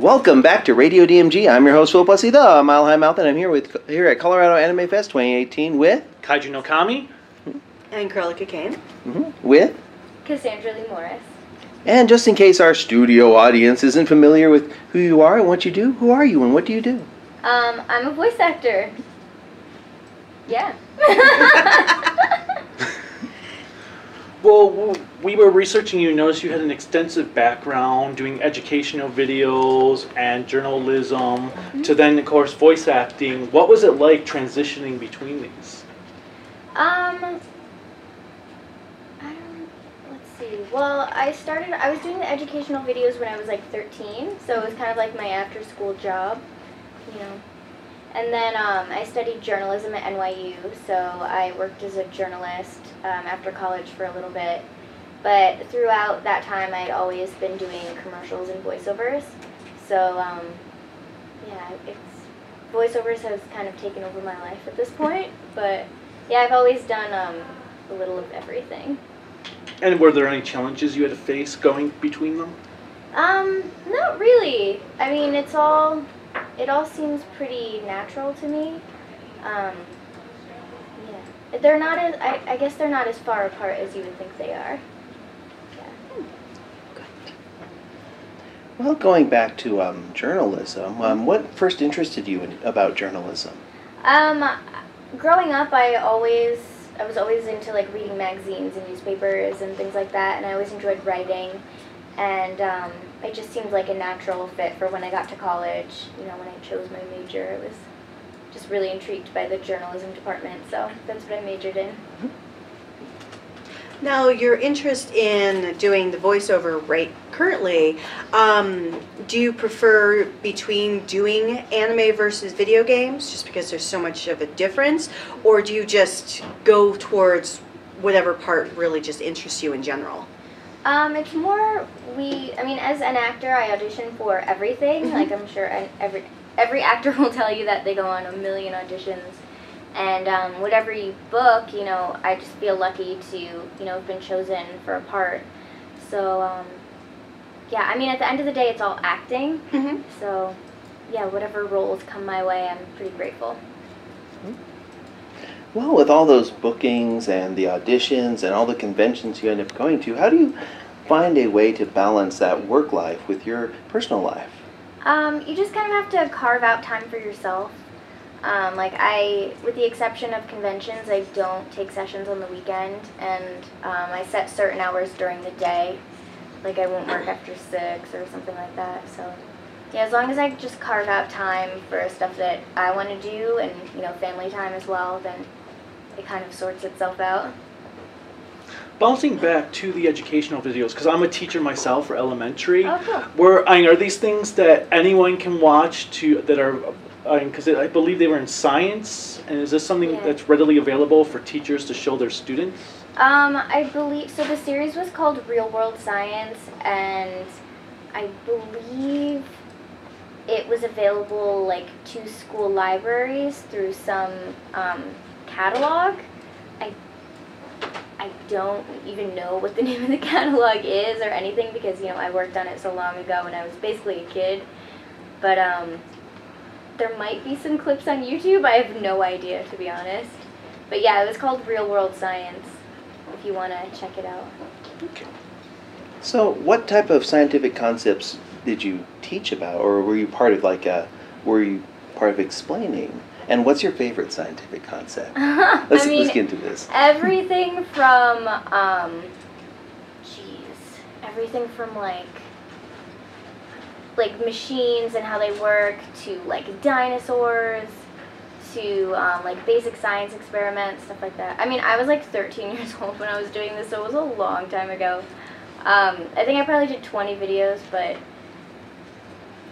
Welcome back to Radio DMG. I'm your host, Will Pussy, the Mile High Mouth, and I'm here at Colorado Anime Fest 2018 with Kaiju no Kami. And Curly Cocaine. With Cassandra Morris. And just in case our studio audience isn't familiar with who you are and what you do, who are you and what do you do? I'm a voice actor. Yeah. Well, we were researching you, noticed you had an extensive background doing educational videos and journalism to then, of course, voice acting. What was it like transitioning between these? Let's see. Well, I was doing the educational videos when I was like 13, so it was kind of like my after-school job, you know. And then I studied journalism at NYU, so I worked as a journalist after college for a little bit. But throughout that time, I'd always been doing commercials and voiceovers. So, yeah, voiceovers has kind of taken over my life at this point. But, yeah, I've always done a little of everything. And were there any challenges you had to face going between them? Not really. I mean, it all seems pretty natural to me. Yeah. They're not as, I guess they're not as far apart as you would think they are. Yeah. Well, going back to journalism, what first interested you about journalism? Growing up, I was always into like reading magazines and newspapers and things like that, and I always enjoyed writing. And it just seemed like a natural fit for when I got to college. You know, when I chose my major, I was just really intrigued by the journalism department, so that's what I majored in. Now, your interest in doing the voiceover right currently, do you prefer between doing anime versus video games, just because there's so much of a difference, or do you just go towards whatever part really just interests you in general? It's more, I mean, as an actor, I audition for everything. Like, I'm sure every actor will tell you that they go on a million auditions. And whatever you book, you know, I just feel lucky to, you know, have been chosen for a part. So, yeah, I mean, at the end of the day, it's all acting. So, yeah, whatever roles come my way, I'm pretty grateful. Well, with all those bookings and the auditions and all the conventions you end up going to, how do you find a way to balance that work life with your personal life? You just kind of have to carve out time for yourself. With the exception of conventions, I don't take sessions on the weekend, and I set certain hours during the day. Like, I won't work after 6 or something like that. So, yeah, as long as I just carve out time for stuff that I want to do and, you know, family time as well, then it kind of sorts itself out. Bouncing back to the educational videos, because I'm a teacher myself for elementary. Oh, cool. Are these things that anyone can watch because I believe they were in science, and is this something that's readily available for teachers to show their students? I believe, so the series was called Real World Science, and I believe it was available like to school libraries through some catalog. I don't even know what the name of the catalog is or anything because, you know, I worked on it so long ago and I was basically a kid. But there might be some clips on YouTube. I have no idea, to be honest. But yeah, it was called Real World Science, if you want to check it out. Okay. So what type of scientific concepts did you teach about, or were you part of explaining? And what's your favorite scientific concept? Let's get into this. Everything from, everything from like machines and how they work, to like dinosaurs, to like basic science experiments, stuff like that. I mean, I was like 13 years old when I was doing this, so it was a long time ago. I think I probably did 20 videos, but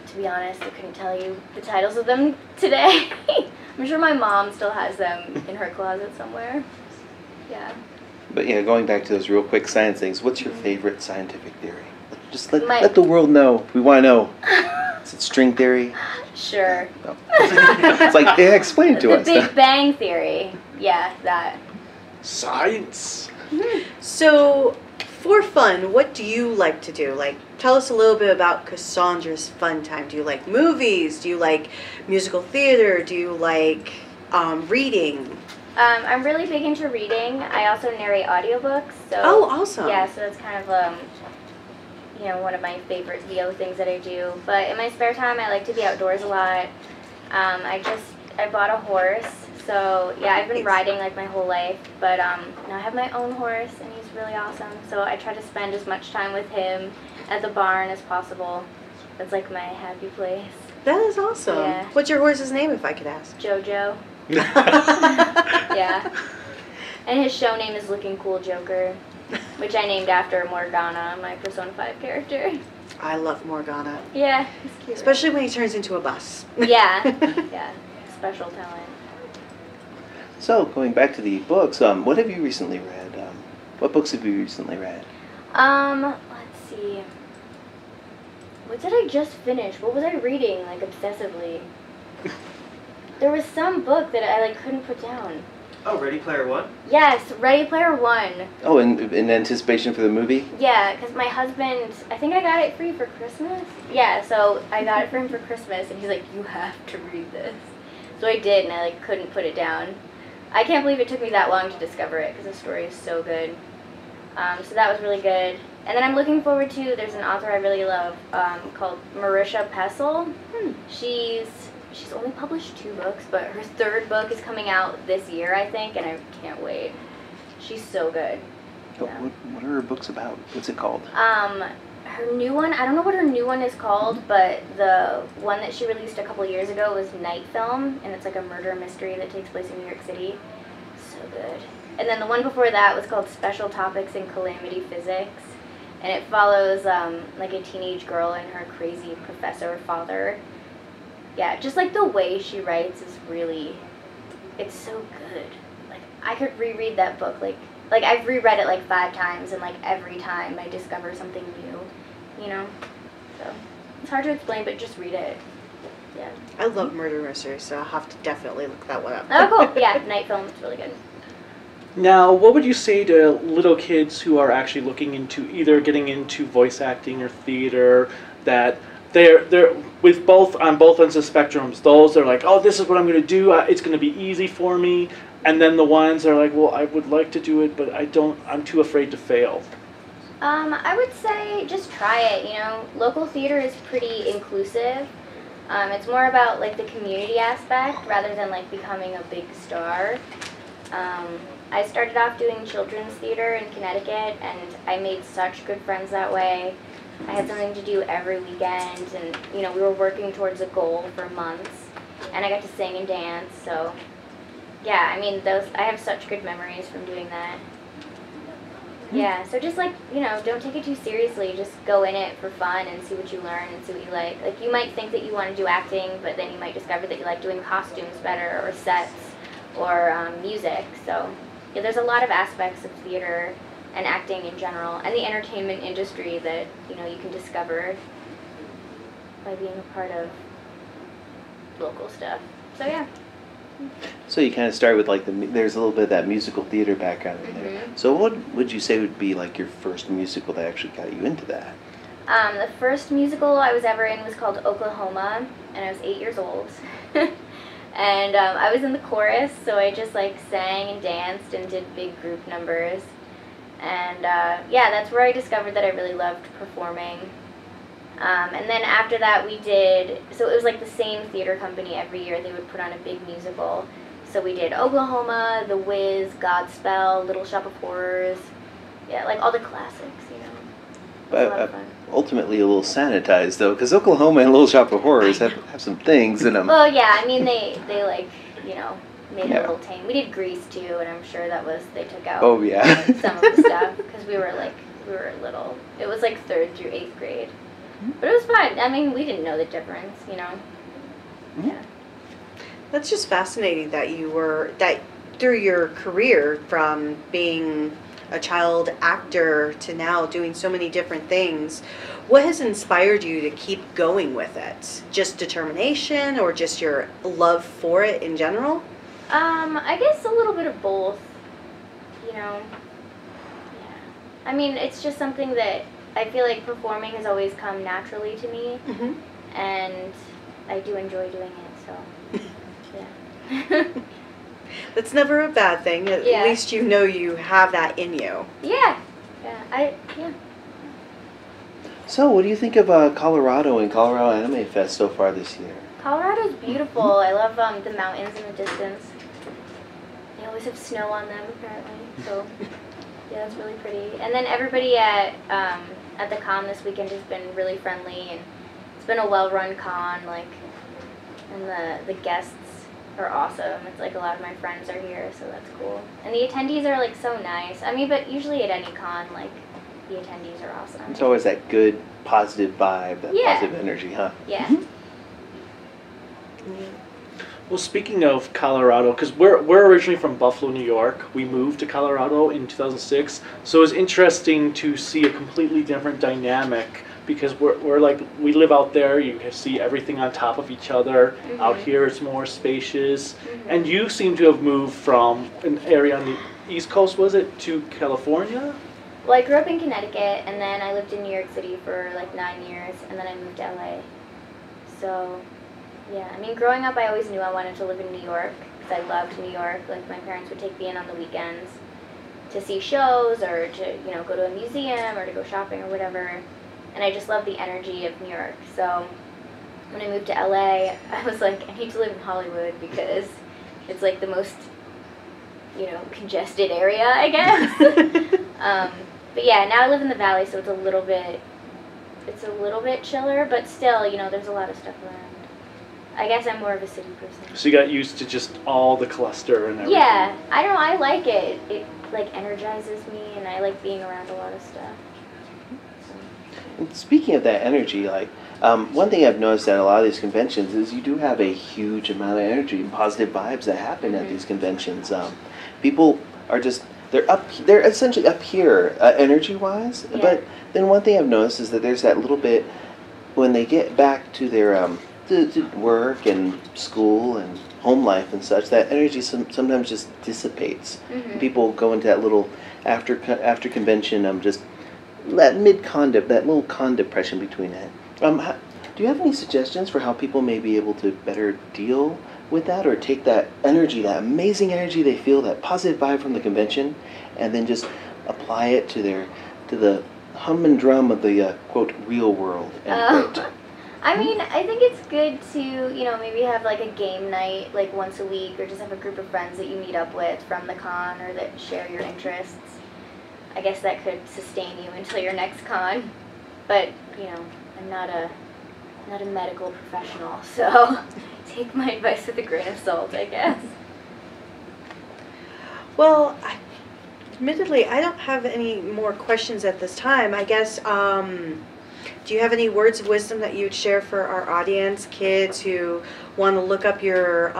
to be honest, I couldn't tell you the titles of them today. I'm sure my mom still has them in her closet somewhere. Yeah. But yeah, going back to those real quick science things, what's your favorite scientific theory? Just let the world know. We want to know. Is it string theory? Sure. No. It's like, yeah, explain it to us. The Big Bang Theory. Yeah, that. Science. So, For fun, what do you like to do? Like, tell us a little bit about Cassandra's Fun Time. Do you like movies? Do you like musical theater? Do you like reading? I'm really big into reading. I also narrate audiobooks. So Oh, awesome. Yeah, so that's kind of you know, one of my favorite VO things that I do. But in my spare time, I like to be outdoors a lot. I bought a horse. So yeah, I've been riding like my whole life, but now I have my own horse and he's really awesome. So I try to spend as much time with him at the barn as possible. That's like my happy place. That is awesome. Yeah. What's your horse's name, if I could ask? Jojo. Yeah. And his show name is Looking Cool Joker, which I named after Morgana, my Persona 5 character. I love Morgana. Yeah, he's cute. Especially when he turns into a bus. Yeah, yeah. Special talent. So, going back to the books, what have you recently read? What books have you recently read? Let's see. What did I just finish? What was I reading, like, obsessively? There was some book that I, like, couldn't put down. Oh, Ready Player One? Yes, Ready Player One. Oh, in anticipation for the movie? Yeah, because my husband, I think I got it free for Christmas. Yeah, so I got it for him for Christmas, and he's like, you have to read this. So I did, and I, like, couldn't put it down. I can't believe it took me that long to discover it, because the story is so good. So that was really good. And then I'm looking forward to, there's an author I really love called Marisha Pessel. She's only published 2 books, but her 3rd book is coming out this year, I think, and I can't wait. She's so good. Oh, Yeah. what are her books about? What's it called? Her new one, I don't know what her new one is called, but the one that she released a couple years ago was Night Film, and it's like a murder mystery that takes place in New York City. So good. And then the one before that was called Special Topics in Calamity Physics, and it follows like a teenage girl and her crazy professor father. Yeah, just like the way she writes is really, it's so good. Like, I could reread that book, like I've reread it like 5 times, and like every time I discover something new, you know? So, it's hard to explain, but just read it. Yeah. I love murder mysteries, so I'll have to definitely look that one up. Oh, cool. Yeah, Night Film, it's really good. Now, what would you say to little kids who are actually looking into either getting into voice acting or theater, that they're with both on both ends of spectrums? Those that are like, oh, this is what I'm going to do, it's going to be easy for me, and then the ones that are like, well, I would like to do it, but I'm too afraid to fail. I would say just try it, you know. Local theater is pretty inclusive. It's more about like the community aspect rather than like becoming a big star. I started off doing children's theater in Connecticut, and I made such good friends that way. I had something to do every weekend, and you know, we were working towards a goal for months, and I got to sing and dance. So yeah, I mean, I have such good memories from doing that. Yeah, so just like, you know, don't take it too seriously. Just go in it for fun and see what you learn and see what you like. Like, you might think that you want to do acting, but then you might discover that you like doing costumes better, or sets, or music. So yeah, there's a lot of aspects of theater and acting in general, and the entertainment industry that, you know, you can discover by being a part of local stuff. So yeah. So you kind of start with like there's a little bit of that musical theater background in there. So what would you say would be like your first musical that actually got you into that? The first musical I was ever in was called Oklahoma, and I was 8 years old. And I was in the chorus, so I just like sang and danced and did big group numbers. And yeah, that's where I discovered that I really loved performing. And then after that so it was like the same theater company every year. They would put on a big musical. So we did Oklahoma, The Wiz, Godspell, Little Shop of Horrors. Yeah, like all the classics, you know. It was a lot of fun. Ultimately a little sanitized though, because Oklahoma and Little Shop of Horrors have some things in them. Well, yeah, I mean they like, you know, made it Yeah. a little tame. We did Grease too, and I'm sure they took out Oh yeah. some of the stuff because we were little. It was like 3rd through 8th grade. But it was fun. I mean, we didn't know the difference, you know. Yeah. That's just fascinating that that through your career, from being a child actor to now doing so many different things, what has inspired you to keep going with it? Just determination, or just your love for it in general? I guess a little bit of both, you know. Yeah. I mean, it's just something that I feel like performing has always come naturally to me, and I do enjoy doing it, so, yeah. That's never a bad thing. At least you know you have that in you. Yeah. So, what do you think of Colorado and Colorado Anime Fest so far this year? Colorado's beautiful. I love the mountains in the distance. They always have snow on them, apparently, so, yeah, it's really pretty. And then everybody at the con this weekend has been really friendly, and it's been a well-run con, like, and the guests are awesome. It's like a lot of my friends are here, so that's cool. And the attendees are like so nice. I mean, but usually at any con, like, the attendees are awesome. It's always that good, positive vibe, that positive energy, huh? Yeah. Well, speaking of Colorado, because we're originally from Buffalo, New York. We moved to Colorado in 2006, so it was interesting to see a completely different dynamic, because we're like, we live out there, you can see everything on top of each other. Out here it's more spacious. And you seem to have moved from an area on the East Coast, was it, to California? Well, I grew up in Connecticut, and then I lived in New York City for like 9 years, and then I moved to LA. So, yeah, I mean, growing up I always knew I wanted to live in New York, because I loved New York. Like, my parents would take me in on the weekends to see shows, or to, you know, go to a museum, or to go shopping, or whatever. And I just love the energy of New York. So when I moved to LA, I was like, I need to live in Hollywood, because it's like the most, you know, congested area, I guess. But yeah, now I live in the Valley, so it's a little bit chiller, but still, you know, there's a lot of stuff around. I guess I'm more of a city person. So you got used to just all the cluster and everything. Yeah, I don't know, I like it. It like energizes me, and I like being around a lot of stuff. And speaking of that energy, like, one thing I've noticed at a lot of these conventions is you do have a huge amount of energy and positive vibes that happen at these conventions. People are just, they're essentially up here energy-wise, but then one thing I've noticed is that there's that little bit, when they get back to their to work and school and home life and such, that energy sometimes just dissipates. People go into that little after convention just that that little con depression between it. Do you have any suggestions for how people may be able to better deal with that, or take that energy, that amazing energy they feel, that positive vibe from the convention, and then just apply it to the hum and drum of the quote real world, end quote? I mean, I think it's good to, you know, maybe have like a game night like once a week, or just have a group of friends that you meet up with from the con, or that share your interests. I guess that could sustain you until your next con. But, you know, I'm not a medical professional, so take my advice with a grain of salt, I guess. Well, admittedly, I don't have any more questions at this time. I guess, do you have any words of wisdom that you would share for our audience, kids who want to look up your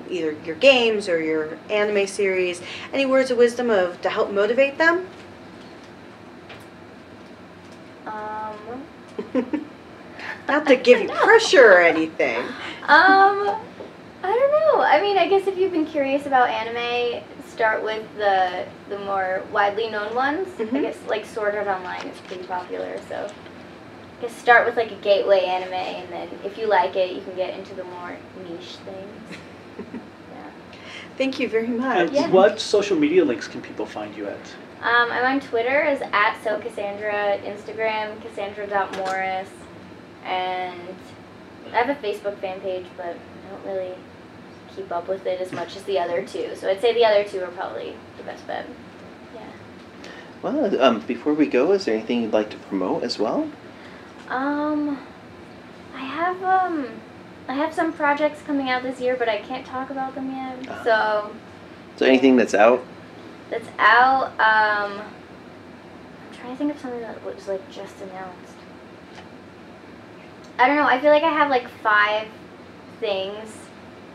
either your games or your anime series? Any words of wisdom to help motivate them? Not to give you pressure or anything. I don't know. I mean, I guess if you've been curious about anime, start with the more widely known ones. I guess like Sword Art Online is pretty popular, so I guess start with like a gateway anime, and then if you like it, you can get into the more niche things. Yeah. Thank you very much. And what social media links can people find you at? I'm on Twitter as @SoCassandra, Instagram Cassandra.Morris, and I have a Facebook fan page, but I don't really keep up with it as much as the other two. So I'd say the other two are probably the best bet. Yeah. Well, before we go, is there anything you'd like to promote as well? I have some projects coming out this year, but I can't talk about them yet. So anything that's out? That's out. I'm trying to think of something that was like just announced. I don't know. I feel like I have like 5 things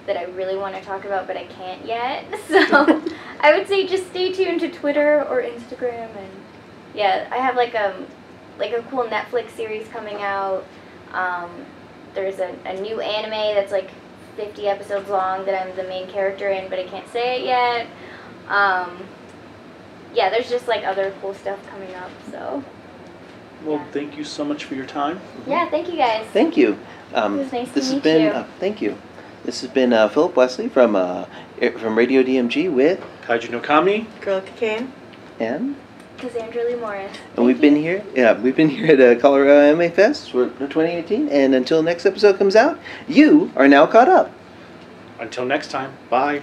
that I really want to talk about, but I can't yet. So I would say just stay tuned to Twitter or Instagram, and yeah, I have like a cool Netflix series coming out. There's a new anime that's like 50 episodes long that I'm the main character in, but I can't say it yet. yeah, there's just like other cool stuff coming up. So Well, Yeah. thank you so much for your time. yeah, thank you guys. Thank you. It was nice to This has meet been you. thank you. This has been Philip Wesley from Radio DMG with Kaiju no Kami. Girl Cocaine. and Cassandra Lee Morris. we've been here. Yeah, we've been here at Colorado MMA Fest for 2018. And until next episode comes out, you are now caught up. Until next time, bye.